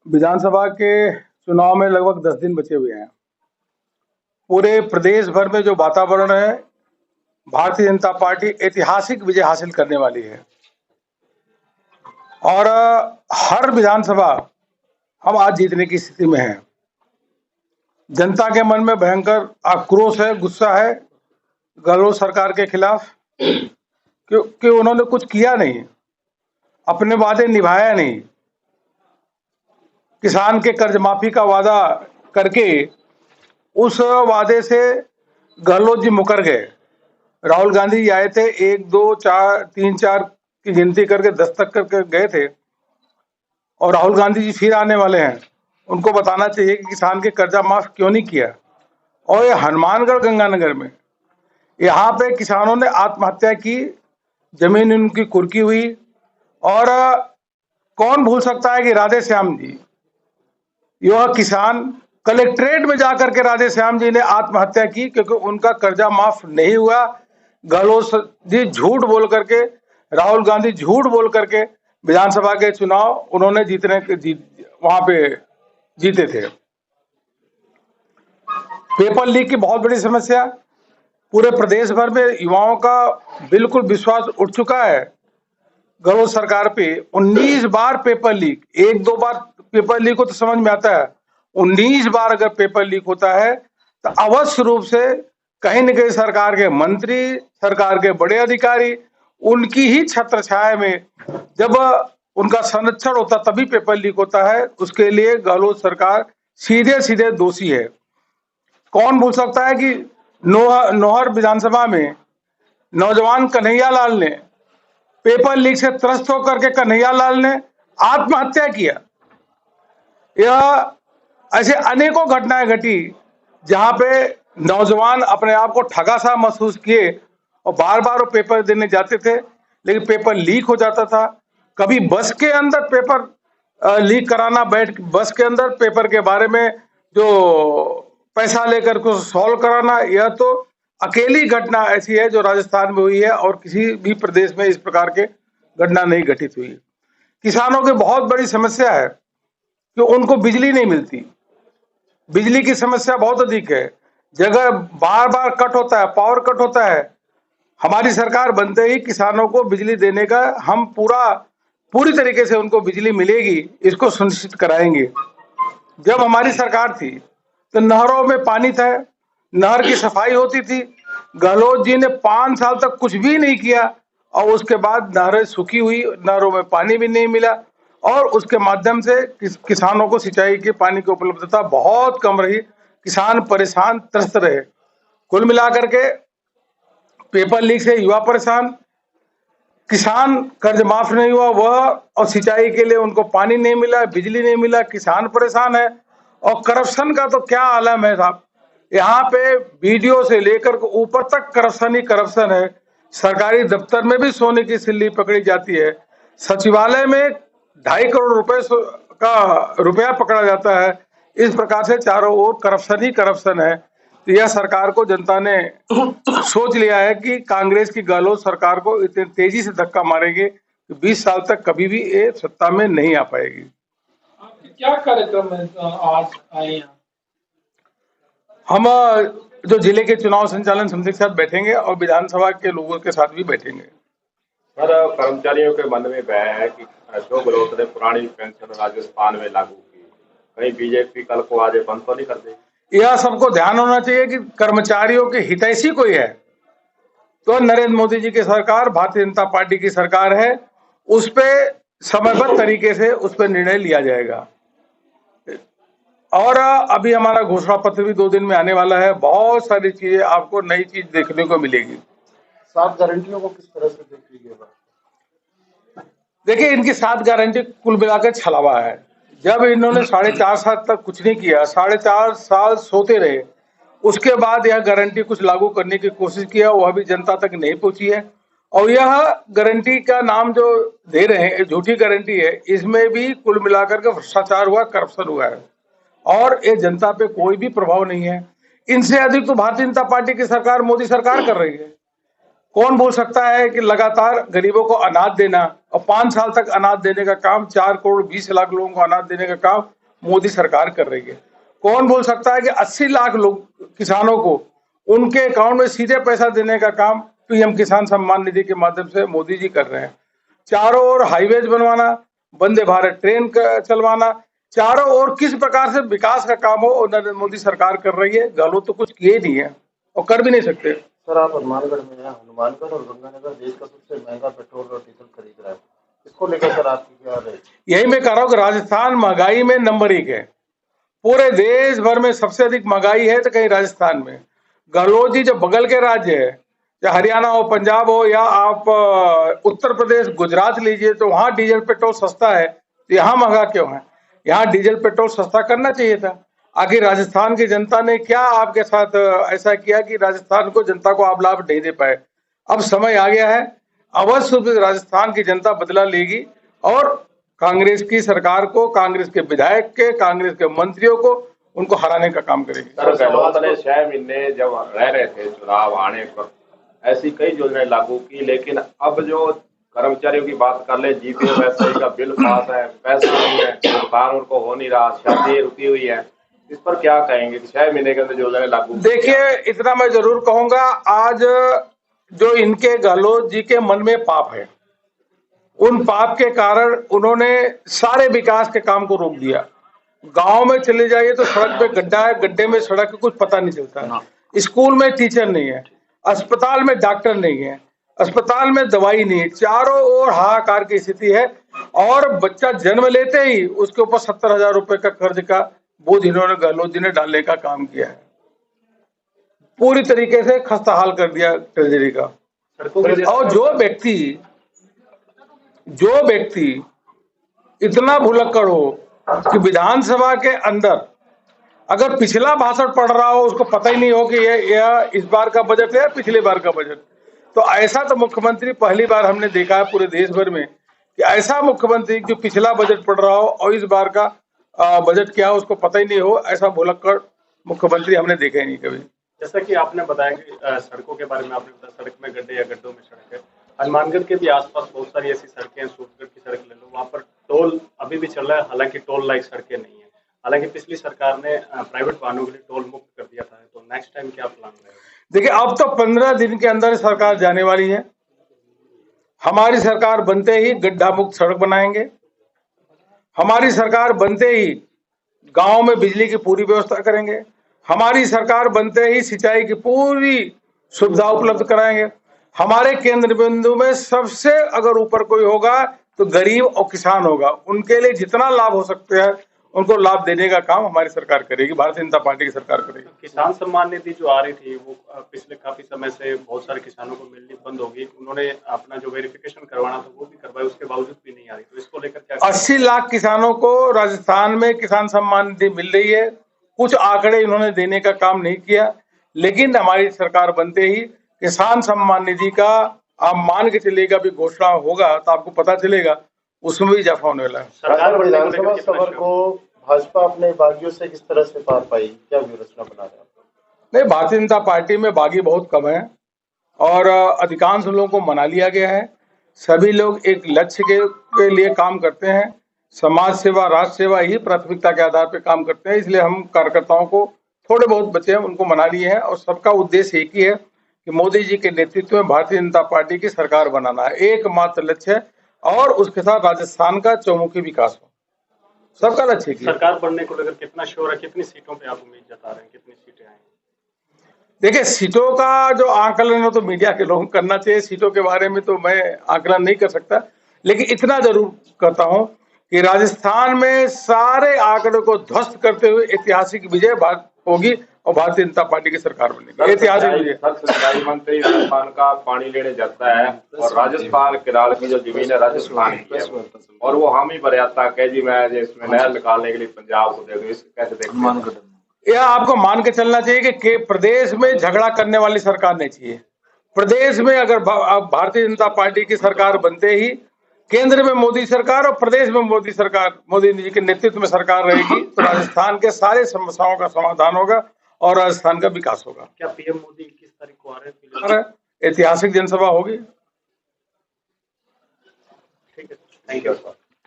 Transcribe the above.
विधानसभा के चुनाव में लगभग 10 दिन बचे हुए हैं। पूरे प्रदेश भर में जो वातावरण है, भारतीय जनता पार्टी ऐतिहासिक विजय हासिल करने वाली है और हर विधानसभा हम आज जीतने की स्थिति में हैं। जनता के मन में भयंकर आक्रोश है, गुस्सा है गहलोत सरकार के खिलाफ, क्योंकि उन्होंने कुछ किया नहीं, अपने वादे निभाया नहीं। किसान के कर्ज माफी का वादा करके उस वादे से गहलोत जी मुकर गए। राहुल गांधी जी आए थे, 1 2 4 3 4 की गिनती करके 10 तक करके गए थे और राहुल गांधी जी फिर आने वाले हैं। उनको बताना चाहिए कि किसान के कर्जा माफ क्यों नहीं किया। और ये हनुमानगढ़ गंगानगर में यहाँ पे किसानों ने आत्महत्या की, जमीन उनकी कुर्की हुई। और कौन भूल सकता है कि राधे श्याम जी, यह किसान कलेक्ट्रेट में जाकर के राधे श्याम जी ने आत्महत्या की क्योंकि उनका कर्जा माफ नहीं हुआ। गहलोत जी झूठ बोल करके, राहुल गांधी झूठ बोल करके विधानसभा के चुनाव उन्होंने वहां पे जीते थे। पेपर लीक की बहुत बड़ी समस्या, पूरे प्रदेश भर में युवाओं का बिल्कुल विश्वास उठ चुका है गहलोत सरकार पे। 19 बार पेपर लीक, 1 2 बार पेपर लीक हो तो समझ में आता है, 19 बार अगर पेपर लीक होता है तो अवश्य रूप से कहीं न कहीं सरकार के मंत्री, सरकार के बड़े अधिकारी, उनकी ही छत्र छाया में जब उनका संरक्षण होता तभी पेपर लीक होता है। उसके लिए गहलोत सरकार सीधे सीधे दोषी है। कौन भूल सकता है कि नौहर विधानसभा में नौजवान कन्हैया लाल ने पेपर लीक से त्रस्त होकर के कन्हैया लाल ने आत्महत्या किया। यह ऐसे अनेकों घटनाएं घटी जहां पे नौजवान अपने आप को ठगा सा महसूस किए और बार बार वो पेपर देने जाते थे, लेकिन पेपर लीक हो जाता था। कभी बस के अंदर पेपर लीक कराना, बैठ बस के अंदर पेपर के बारे में जो पैसा लेकर को सॉल्व कराना, यह तो अकेली घटना ऐसी है जो राजस्थान में हुई है और किसी भी प्रदेश में इस प्रकार के घटना नहीं घटित हुई। किसानों की बहुत बड़ी समस्या है कि उनको बिजली नहीं मिलती। बिजली की समस्या बहुत अधिक है, जगह बार बार कट होता है, पावर कट होता है। हमारी सरकार बनते ही किसानों को बिजली देने का हम पूरी तरीके से उनको बिजली मिलेगी, इसको सुनिश्चित कराएंगे। जब हमारी सरकार थी तो नहरों में पानी था, नहर की सफाई होती थी। गहलोत जी ने 5 साल तक कुछ भी नहीं किया और उसके बाद नहरें सूखी हुई, नहरों में पानी भी नहीं मिला और उसके माध्यम से किसानों को सिंचाई के पानी की उपलब्धता बहुत कम रही। किसान परेशान, त्रस्त रहे। कुल मिलाकर के पेपर लीक से युवा परेशान, किसान कर्ज माफ नहीं हुआ वह, और सिंचाई के लिए उनको पानी नहीं मिला, बिजली नहीं मिला, किसान परेशान है। और करप्शन का तो क्या आलम है साहब, यहाँ पे वीडियो से लेकर ऊपर तक करप्शन ही करप्शन है। सरकारी दफ्तर में भी सोने की सिल्ली पकड़ी जाती है, सचिवालय में 2.5 करोड़ रुपए का रुपया पकड़ा जाता है। इस प्रकार से चारों ओर करप्शन ही करप्शन है। तो यह सरकार को जनता ने सोच लिया है कि कांग्रेस की गहलोत सरकार को इतनी तेजी से धक्का मारेंगे कि 20 साल तक कभी भी ये सत्ता में नहीं आ पाएगी। आपके क्या कार्यक्रम है आज आए यहाँ? हम जो जिले के चुनाव संचालन समिति के साथ बैठेंगे और विधानसभा के लोगों के साथ भी बैठेंगे। सर, कर्मचारियों के मन में भय है कि अशोक गहलोत ने पुरानी पेंशन राजस्थान में लागू की, कहीं बीजेपी कल को आज बंद तो नहीं कर देगी। यह सबको ध्यान होना चाहिए कि कर्मचारियों के हितैषी कोई है तो नरेंद्र मोदी जी की सरकार, भारतीय जनता पार्टी की सरकार है, उस पर समयबद्ध तरीके से उस पर निर्णय लिया जाएगा। और अभी हमारा घोषणा पत्र भी 2 दिन में आने वाला है। बहुत सारी चीजें आपको नई चीज देखने को मिलेगी। 7 गारंटियों को किस तरह से देख लीजिएगा? देखिए, इनकी 7 गारंटी कुल मिलाकर छलावा है। जब इन्होंने 4.5 साल तक कुछ नहीं किया, 4.5 साल सोते रहे, उसके बाद यह गारंटी कुछ लागू करने की कोशिश किया, वह भी जनता तक नहीं पहुंची है। और यह गारंटी का नाम जो दे रहे हैं, झूठी गारंटी है, इसमें भी कुल मिलाकर के भ्रष्टाचार हुआ, करप्शन हुआ है और ये जनता पे कोई भी प्रभाव नहीं है। इनसे अधिक तो भारतीय जनता पार्टी की सरकार, मोदी सरकार कर रही है। कौन बोल सकता है कि लगातार गरीबों को अनाज देना और 5 साल तक अनाज देने का काम, 4 करोड़ 20 लाख लोगों को अनाज देने का काम मोदी सरकार कर रही है। कौन बोल सकता है कि 80 लाख लोग किसानों को उनके अकाउंट में सीधे पैसा देने का काम पीएम किसान सम्मान निधि के माध्यम से मोदी जी कर रहे हैं। चारों ओर हाईवेज बनवाना, वंदे भारत ट्रेन चलवाना, चारों ओर किस प्रकार से विकास का काम हो और नरेंद्र मोदी सरकार कर रही है। गहलोत तो कुछ किए नहीं है और कर भी नहीं सकते। सर, आप हनुमानगढ़ में हैं। हनुमानगढ़ और गंगानगर देश का सबसे महंगा पेट्रोल और डीजल खरीद रहा है। इसको लेकर सर आपकी क्या राय है? यही मैं कह रहा हूँ कि राजस्थान महंगाई में नंबर 1 है। पूरे देश भर में सबसे अधिक महंगाई है तो कहीं राजस्थान में। गहलोत जी जो बगल के राज्य है, चाहे हरियाणा हो, पंजाब हो, या आप उत्तर प्रदेश, गुजरात लीजिए, तो वहां डीजल पेट्रोल सस्ता है, तो यहाँ महंगा क्यों है? यहाँ डीजल पेट्रोल सस्ता करना चाहिए था। आखिर राजस्थान की जनता ने क्या आपके साथ ऐसा किया कि राजस्थान को, जनता को आप लाभ नहीं दे पाए? अब समय आ गया है, अवश्य रूप से राजस्थान की जनता बदला लेगी और कांग्रेस की सरकार को, कांग्रेस के विधायक के, कांग्रेस के मंत्रियों को, उनको हराने का काम करेगी। सर, गहलोत ने 6 महीने जब रह रहे थे चुनाव आने पर ऐसी कई योजनाएं लागू की, लेकिन अब जो कर्मचारियों की बात कर ले, जीपीएफ का बिल पास है, पैसा नहीं है, भुगतान उनको हो नहीं रहा, शादी रुकी हुई है, इस पर क्या कहेंगे? 6 महीने के अंदर योजनाएं लागू। देखिए, इतना मैं जरूर कहूंगा, आज जो इनके गहलोत जी के मन में पाप है, उन पाप के कारण उन्होंने सारे विकास के काम को रोक दिया। गांव में चले जाइए तो सड़क पे गड्ढा है, गड्ढे में सड़क का कुछ पता नहीं चलता। स्कूल में टीचर नहीं है, अस्पताल में डॉक्टर नहीं है, अस्पताल में दवाई नहीं है, चारों ओर हाहाकार की स्थिति है। और बच्चा जन्म लेते ही उसके ऊपर 70,000 रुपए का कर्ज का बोझ इन्होंने, गहलोत जी ने डालने का काम किया है। पूरी तरीके से खस्ताहाल कर दिया ट्रेजरी का। और जो व्यक्ति इतना भुलक्कड़ हो कि विधानसभा के अंदर अगर पिछला भाषण पढ़ रहा हो, उसको पता ही नहीं हो कि यह इस बार का बजट है, पिछले बार का बजट, तो ऐसा तो मुख्यमंत्री पहली बार हमने देखा है पूरे देश भर में कि ऐसा मुख्यमंत्री जो पिछला बजट पढ़ रहा हो और इस बार का बजट क्या हो उसको पता ही नहीं हो, ऐसा भुलक्कड़ मुख्यमंत्री हमने देखा ही नहीं कभी। जैसा कि आपने बताया कि सड़कों के बारे में आपने बताया, सड़क में गड्ढे या गड्ढों में सड़क है। हनुमानगढ़ के भी आसपास बहुत सारी ऐसी सड़कें हैं, सूटगढ़ की सड़क ले लो, वहाँ पर टोल अभी भी चल रहा है, हालांकि टोल लाइक सड़कें नहीं है। हालांकि पिछली सरकार ने प्राइवेट वाहनों के लिए टोल मुक्त कर दिया था, तो नेक्स्ट टाइम क्या प्लान रहेगा? देखिए, अब तो 15 दिन के अंदर सरकार जाने वाली है। हमारी सरकार बनते ही गड्ढा मुक्त सड़क बनाएंगे। हमारी सरकार बनते ही गांव में बिजली की पूरी व्यवस्था करेंगे। हमारी सरकार बनते ही सिंचाई की पूरी सुविधा उपलब्ध कराएंगे। हमारे केंद्र बिंदु में सबसे अगर ऊपर कोई होगा तो गरीब और किसान होगा। उनके लिए जितना लाभ हो सकते हैं उनको लाभ देने का काम हमारी सरकार करेगी, भारतीय जनता पार्टी की सरकार करेगी। किसान सम्मान निधि जो आ रही थी वो पिछले काफी समय से बहुत सारे किसानों को मिलनी बंद हो गई। उन्होंने अपना जो वेरिफिकेशन करवाना था वो भी करवाया, उसके बावजूद भी नहीं आ रही, तो इसको लेकर क्या? 80 लाख किसानों को राजस्थान में किसान सम्मान निधि मिल रही है। कुछ आंकड़े इन्होंने देने का काम नहीं किया, लेकिन हमारी सरकार बनते ही किसान सम्मान निधि का आप मान के चलेगा भी घोषणा होगा तो आपको पता चलेगा, उसमें भी इजाफा होने वाला है। सरकार विधानसभा सभा को भाजपा अपने बागियों से किस तरह से पार पाई, क्या व्यवस्था बना रहे हैं? नहीं, भारतीय जनता पार्टी में बागी बहुत कम है और अधिकांश लोगों को मना लिया गया है। सभी लोग एक लक्ष्य के लिए काम करते हैं। समाज सेवा, राष्ट्र सेवा ही प्राथमिकता के आधार पर काम करते हैं। इसलिए हम कार्यकर्ताओं को, थोड़े बहुत बचे हैं उनको मना लिए हैं और सबका उद्देश्य एक ही है कि मोदी जी के नेतृत्व में भारतीय जनता पार्टी की सरकार बनाना है, एकमात्र लक्ष्य है। और उसके साथ राजस्थान का चौमुखी विकास हो, सबका लक्ष्य है। सरकार बनने को लेकर कितना श्योर है, कितनी सीटों पे आप उम्मीद जता रहे हैं, कितनी सीटें आएंगी? देखिए, सीटों का जो आकलन है तो मीडिया के लोगों को करना चाहिए। सीटों के बारे में तो मैं आकलन नहीं कर सकता, लेकिन इतना जरूर करता हूं कि राजस्थान में सारे आंकड़ों को ध्वस्त करते हुए ऐतिहासिक विजय होगी और भारतीय जनता पार्टी की सरकार बनेगी। ऐतिहासिक विजय। सिंचाई मंत्री राजस्थान का पानी लेने जाता है और राजस्थान किराल की जो जमीन है राजस्थान की है, और वो हामी भर आता है जी मैं इसमें नहर निकालने के लिए पंजाब को दे दूं, इसको कैसे देखते हैं? यह आपको मान के चलना चाहिए कि प्रदेश में झगड़ा करने वाली सरकार नहीं चाहिए। प्रदेश में अगर भारतीय जनता पार्टी की सरकार बनते ही केंद्र में मोदी सरकार और प्रदेश में मोदी सरकार, मोदी जी के नेतृत्व में सरकार रहेगी तो राजस्थान के सारे समस्याओं का समाधान होगा और राजस्थान का विकास होगा। क्या पीएम मोदी 21 तारीख को आ रहे हैं? ऐतिहासिक जनसभा होगी। ठीक है, थैंक यू।